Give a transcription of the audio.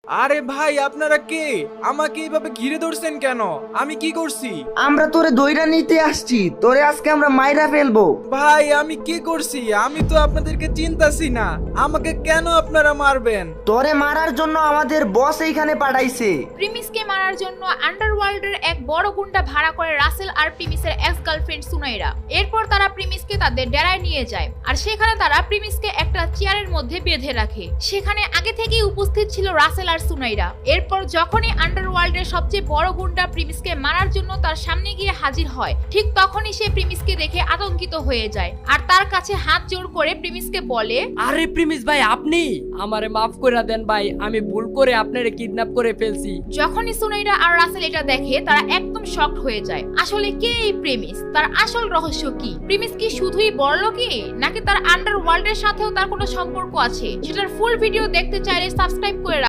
আরে ভাই আপনারা কে? আমাকে এইভাবে ঘিরে ধরছেন কেন? আমি কি করছি? আমরা তোরে দইরা নিতে আসছি, তোরে আজকে আমরা মাইরা ফেলবো। ভাই আমি কি করছি? আমি তো আপনাদেরকে চিনতাছি না, আমাকে কেন আপনারা মারবেন? তোরে মারার জন্য আমাদের বস এইখানে পাঠাইছে। প্রিমিসকে মারার জন্য আন্ডারওয়ার্ল্ডের এক বড় গুন্ডা ভাড়া করে রাসেল আর প্রিমিসের এক্স গার্লফ্রেন্ড সুনাইরা। এরপর তারা প্রিমিসকে তাদের ডেরায় নিয়ে যায় আর সেখানে তারা প্রিমিসকে একটা চেয়ারের মধ্যে বেঁধে রাখে। সেখানে আগে থেকেই উপস্থিত ছিল রাসেল আর সুনাইরা। এরপর যখনই আন্ডারওয়ার্ল্ডের সবচেয়ে বড় গুন্ডা প্রিমিসকে মারার জন্য তার সামনে গিয়ে হাজির হয়, ঠিক তখনই সে প্রিমিসকে দেখে আতঙ্কিত হয়ে যায় আর তার কাছে হাত জোড় করে প্রিমিসকে বলে, আরে প্রিমিস ভাই, আপনি আমারে মাফ করে দেন ভাই, আমি ভুল করে আপনারে কিডন্যাপ করে ফেলছি। যখনই সুনাইরা আর রাসেল এটা দেখে তারা একদম শকড হয়ে যায়। আসলে কে এই প্রিমিস? তার আসল রহস্য কি? প্রিমিস কি শুধুই বড়লোকই, নাকি তার আন্ডারওয়ার্ল্ডের সাথেও তার কোনো সম্পর্ক আছে? সেটার ফুল ভিডিও দেখতে চাইলে সাবস্ক্রাইব করে